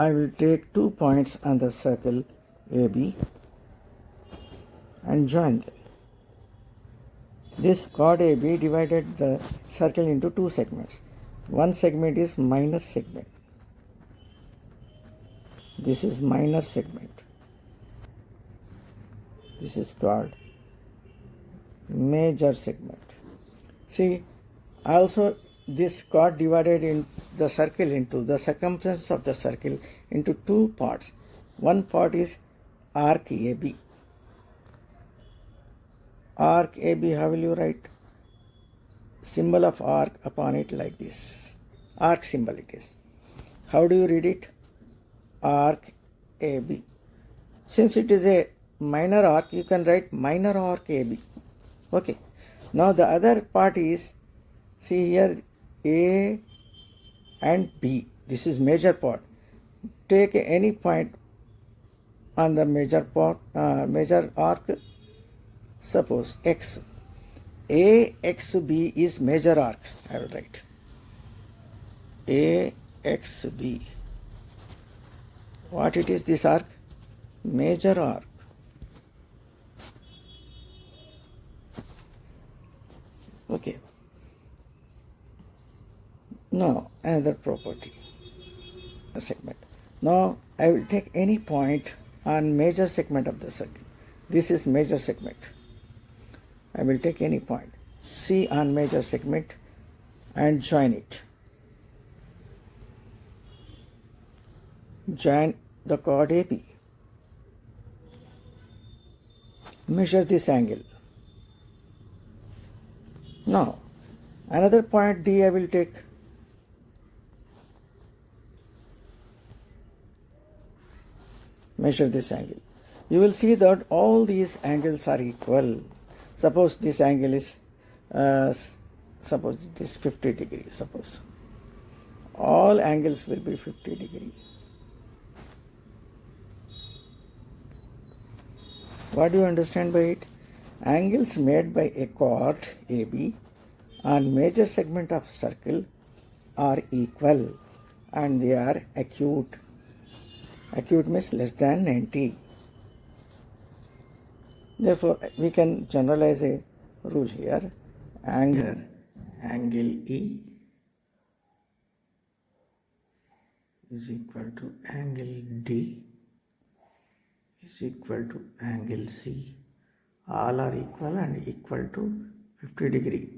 I will take 2 points on the circle AB and join them. This chord AB divided the circle into 2 segments. One segment is minor segment. This is minor segment. This is called major segment. See, also this chord divided in the circle into the circumference of the circle into 2 parts. One part is arc AB. Arc AB, how will you write? Symbol of arc upon it like this. Arc symbol it is. How do you read it? Arc AB. Since it is a minor arc, you can write minor arc AB. Okay. Now the other part is, see here, A and B. This is major part. Take any point on the major part, major arc. Suppose X. AXB is major arc. I will write AXB. What it is, this arc? Major arc. Okay. Now another property, a segment. Now I will take any point on major segment of the circle. This is major segment. I will take any point C on major segment and join it. Join the chord AB. Measure this angle. Now another point D I will take. Measure this angle. You will see that all these angles are equal. Suppose this angle is, suppose it is 50 degrees, suppose. All angles will be 50 degrees. What do you understand by it? Angles made by a chord AB on major segment of circle are equal and they are acute. Acute means less than 90. Therefore, we can generalize a rule here. Angle E is equal to angle D is equal to angle C. All are equal and equal to 50 degree.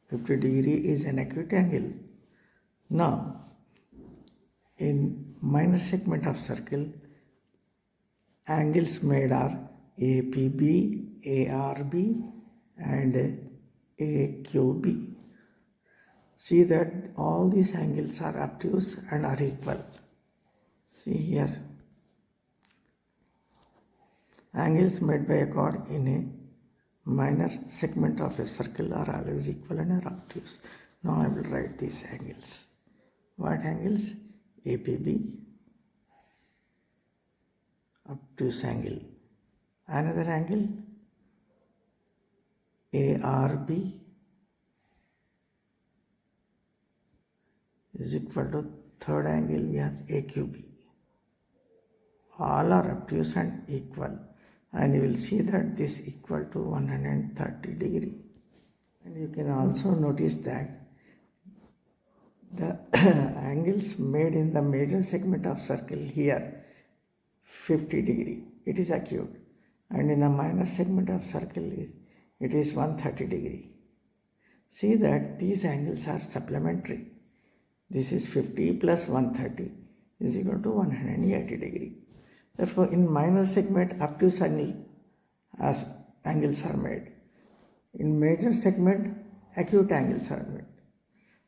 50 degree is an acute angle. Now, in minor segment of circle, angles made are APB, ARB and AQB. See that all these angles are obtuse and are equal. See here. Angles made by a chord in a minor segment of a circle are always equal and are obtuse. Now I will write these angles. What angles? APB, obtuse angle. Another angle, ARB is equal to third angle, we have AQB. All are obtuse and equal, and you will see that this equal to 130 degree. And you can also notice that the angles made in the major segment of circle here 50 degree, it is acute, and in a minor segment of circle it is 130 degree. See that these angles are supplementary. This is 50 plus 130 is equal to 180 degree. Therefore, in minor segment obtuse angle as angles are made. In major segment acute angles are made.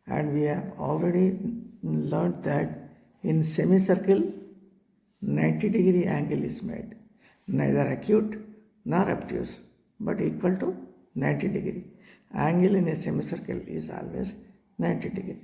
And we have already learned that in semicircle 90 degree angle is made. Neither acute nor obtuse but equal to 90 degree. Angle in a semicircle is always 90 degree.